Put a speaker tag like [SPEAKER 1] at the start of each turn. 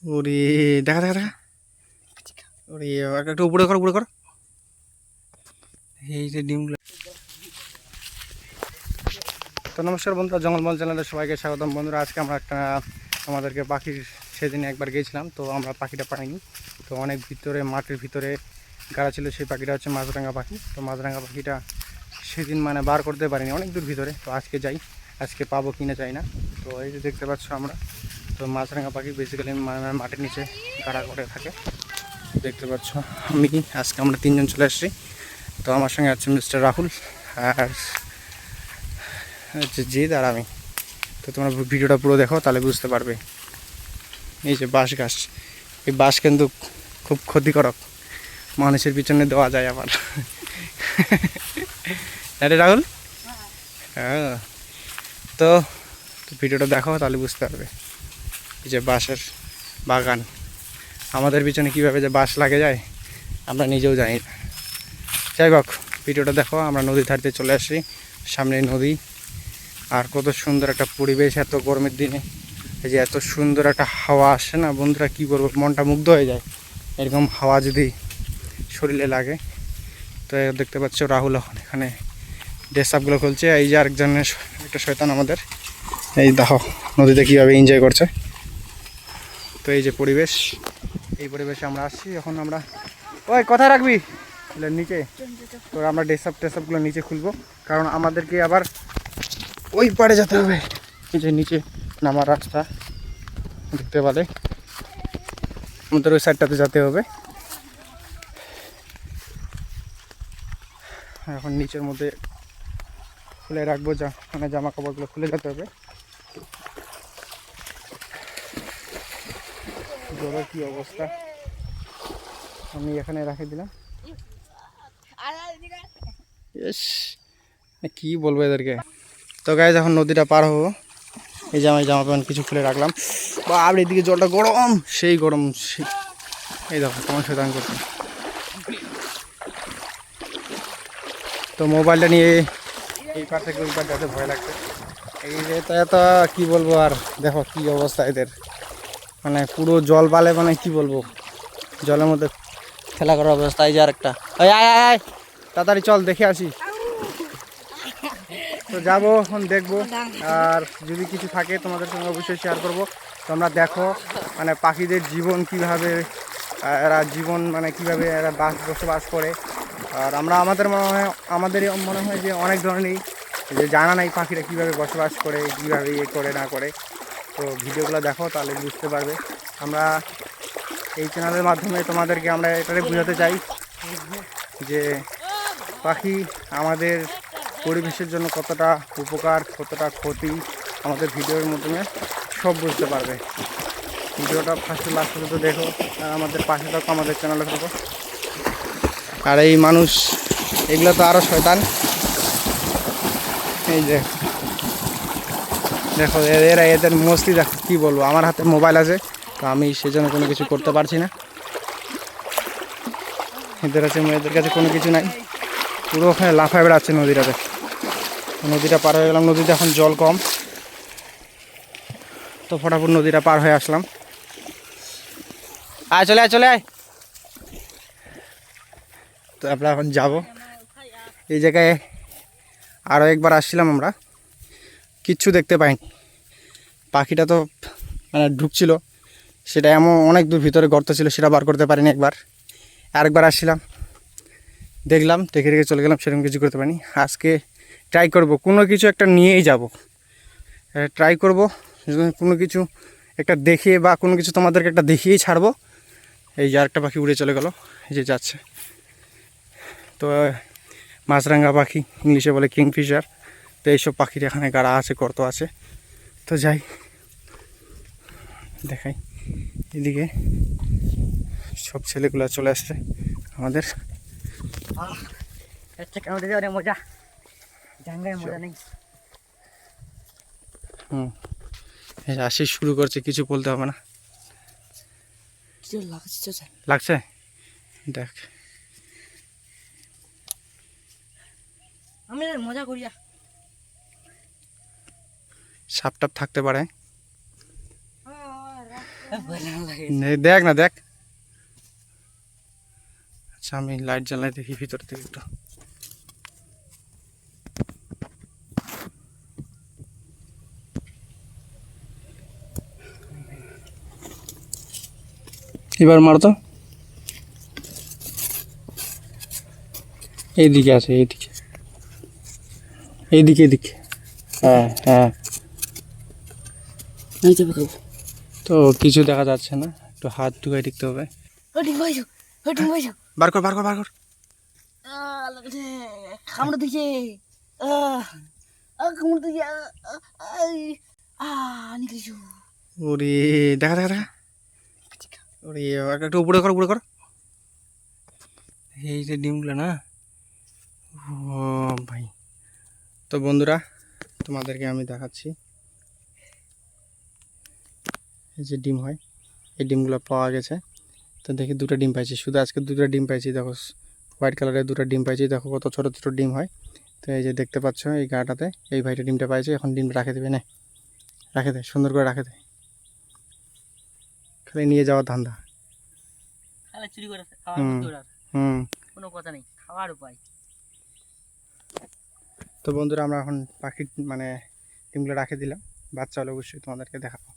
[SPEAKER 1] ওরে দেখা দেখা দেখা, ওরে একটু উপরে কর, উপরে কর। এই যে ডিমগুলো। তো নমস্কার বন্ধুরা, জঙ্গলমহল চ্যানেলে সবাইকে স্বাগতম। বন্ধুরা, আজকে আমরা একটা আমাদেরকে পাখির সেদিন একবার গিয়েছিলাম, তো আমরা পাখিটা পাইনি। তো অনেক ভিতরে, মাটির ভিতরে গাড়া ছিল, সেই পাখিটা হচ্ছে মাছরাঙা পাখি। তো মাছরাঙা পাখিটা সেদিন মানে বার করতে পারিনি, অনেক দূর ভিতরে। তো আজকে যাই, আজকে পাবো কিনা চাই না। তো এই যে দেখতে পাচ্ছ আমরা, তো মাছরাঙা পাখি বেসিক্যালি মাটির নিচে গাড়া করে থাকে, দেখতে পাচ্ছ। আমি আজকে আমরা তিনজন চলে আসছি। তো আমার সঙ্গে আছে মিস্টার রাহুল আর জিৎ আর আমি। তো তোমরা ভিডিওটা পুরো দেখো, তাহলে বুঝতে পারবে। এই যে বাঁশ গাছ, এই বাঁশ কিন্তু খুব ক্ষতিকারক, মানুষের পিছনে দেওয়া যায় আবার। আরে রাহুল, হ্যাঁ। তো ভিডিওটা দেখো, তাহলে বুঝতে পারবে। এই যে বাঁশের বাগান, আমাদের পিছনে কীভাবে যে বাঁশ লাগে যায় আমরা নিজেও জানি না। যাই হোক, ভিডিওটা দেখো। আমরা নদীর ধারে চলে আসি, সামনে নদী। আর কত সুন্দর একটা পরিবেশ এত গরমের দিনে। এই যে এত সুন্দর একটা হাওয়া আসে না বন্ধুরা, কী বলবো, মনটা মুগ্ধ হয়ে যায় এরকম হাওয়া যদি শরীরে লাগে। তো দেখতে পাচ্ছ রাহুল এখন এখানে ড্রেস আপগুলো খুলছে। এই যে আরেকজনের একটা শয়তান আমাদের, এই দেখো নদীতে কীভাবে এনজয় করছে। তো এই যে পরিবেশ, এই পরিবেশে আমরা আসছি। এখন আমরা ওই কথা রাখবি নিচে, তো আমরা ড্রেসআপগুলো নিচে খুলবো, কারণ আমাদেরকে আবার ওই পাড়ে যেতে হবে। এই যে নিচে নামার রাস্তা দেখতে পেলে, আমাদের ওই সাইডটাতে যেতে হবে। এখন নিচের মধ্যে খুলে রাখবো, মানে জামা কাপড়গুলো খুলে যেতে হবে। জলের কি অবস্থা, আমি এখানে রাখে দিলাম। কি বলবো এদেরকে। তো গাইস, এখন নদীটা পার হবো। এই যে আমি জামা প্যান্ট কিছু খুলে রাখলাম। বা আর এদিকে জলটা গরম, সেই গরম। এই দেখো তোমার শয়তান করছে। তো মোবাইলটা নিয়ে এই পার থেকে ওই পার যেতে ভয় লাগছে। এই যে এত কি বলবো, আর দেখো কি অবস্থা এদের, মানে পুরো জল পালে, মানে কি বলবো, জলের মধ্যে খেলা করার অবস্থা। এই যে আরেকটা, আয় আয় আয়, তাড়াতাড়ি চল দেখে আসি। তো যাবো, এখন দেখবো, আর যদি কিছু থাকে তোমাদের সঙ্গে অবশ্যই শেয়ার করবো। তোমরা দেখো মানে পাখিদের জীবন কিভাবে, এরা জীবন মানে কিভাবে এরা বসবাস করে। আর আমরা আমাদেরই মনে হয় যে অনেক ধরনেরই যে জানা নাই পাখিরা কীভাবে বসবাস করে, কীভাবে ইয়ে করে না করে। তো ভিডিওগুলো দেখো, তাহলে বুঝতে পারবে। আমরা এই চ্যানেলের মাধ্যমে তোমাদেরকে আমরা এটাই বোঝাতে চাই যে পাখি আমাদের পরিবেশের জন্য কতটা উপকার, কতটা ক্ষতি, আমাদের ভিডিওর মাধ্যমে সব বুঝতে পারবে। ভিডিওটা ফার্স্ট লাস্ট পর্যন্ত দেখো, আর আমাদের পাশে থাকো, আমাদের চ্যানেলে থাকো। আর এই মানুষ এগুলো তো আরও শয়তান। এই যে দেখো এদের মস্তি দেখো, কী বলবো। আমার হাতে মোবাইল আছে, তো আমি সেজন্য কোনো কিছু করতে পারছি না। এদের কাছে কোনো কিছু নাই, পুরো ওখানে লাফায় বেড়াচ্ছে নদীটাতে। নদীটা পার হয়ে গেলাম, নদীতে এখন জল কম, তো ফটাফট নদীটা পার হয়ে আসলাম। আয় চলে আয়, চলে আয়। তো আমরা এখন যাবো। এই জায়গায় আরও একবার আসছিলাম আমরা, কিচ্ছু দেখতে পাইনি। পাখিটা তো মানে ঢুকছিল, সেটা এমন অনেক দূর ভিতরে গর্ত ছিল, সেটা বার করতে পারিনি। আরেকবার আসছিলাম, দেখলাম, দেখে রেখে চলে গেলাম, সেরকম কিছু করতে পারিনি। আজকে ট্রাই করব, কোনো কিছু একটা নিয়েই যাব, ট্রাই করব কোনো কিছু একটা দেখিয়ে, বা কোনো কিছু তোমাদেরকে একটা দেখিয়েই ছাড়বো। এই যে আরেকটা পাখি উড়ে চলে গেল, এই যে যাচ্ছে। তো মাছরাঙা পাখি, ইংলিশে বলে কিংফিশার। তো এইসব পাখির এখানে গাড়া আছে, গর্ত আছে। তো যাই দেখাই, এদিকে সব ছেলেগুলো চলে আসছে আমাদের। মজা মজা নেই। আসি শুরু করছে, কিছু বলতে হবে না। লাগছে দেখ, আমি মজা করি। সাপ টাপ থাকতে পারে। দেখ না দেখ। আচ্ছা আমি লাইট জ্বালাই দেখি ভিতর থেকে একটু। এবার মার তো, এইদিকে আছে, এইদিকে এইদিকে এদিকে। হ্যাঁ হ্যাঁ, তো কিছু দেখা যাচ্ছে না, একটু হাত ঢুকাই দেখতে হবে। বার কর বার কর বার কর।
[SPEAKER 2] কামড় দিছে, কামড় দিছে, নিকলিছ।
[SPEAKER 1] ওরে দেখা দেখা দেখা, ওরে একটু উপরে কর উপরে কর। এই যে ডিমগুলো না, ও ভাই। তো বন্ধুরা তোমাদেরকে আমি দেখাচ্ছি, এই যে ডিম হয়, এই ডিমগুলো পাওয়া গেছে। তো দেখি দুটো ডিম পাইছি, শুধু আজকে দুটো ডিম পাইছি। দেখো হোয়াইট কালারের দুটো ডিম পাইছি, দেখো কত ছোটো ছোটো ডিম হয়। তো এই যে দেখতে পাচ্ছ এই গাটাতে এই ভাইটা ডিমটা পাইছে। এখন ডিমটা রাখে দেবে না, রাখে দে, সুন্দর করে রাখে দে, খালি নিয়ে যাওয়ার ধান্দা।
[SPEAKER 2] চুরি করে খাওয়ার,
[SPEAKER 1] হুম।
[SPEAKER 2] কোনো কথা নেই, খাওয়ার উপায়।
[SPEAKER 1] তো বন্ধুরা আমরা এখন পাখির মানে ডিমগুলো রাখে দিলাম, বাচ্চা হলে অবশ্যই তোমাদেরকে দেখাবো।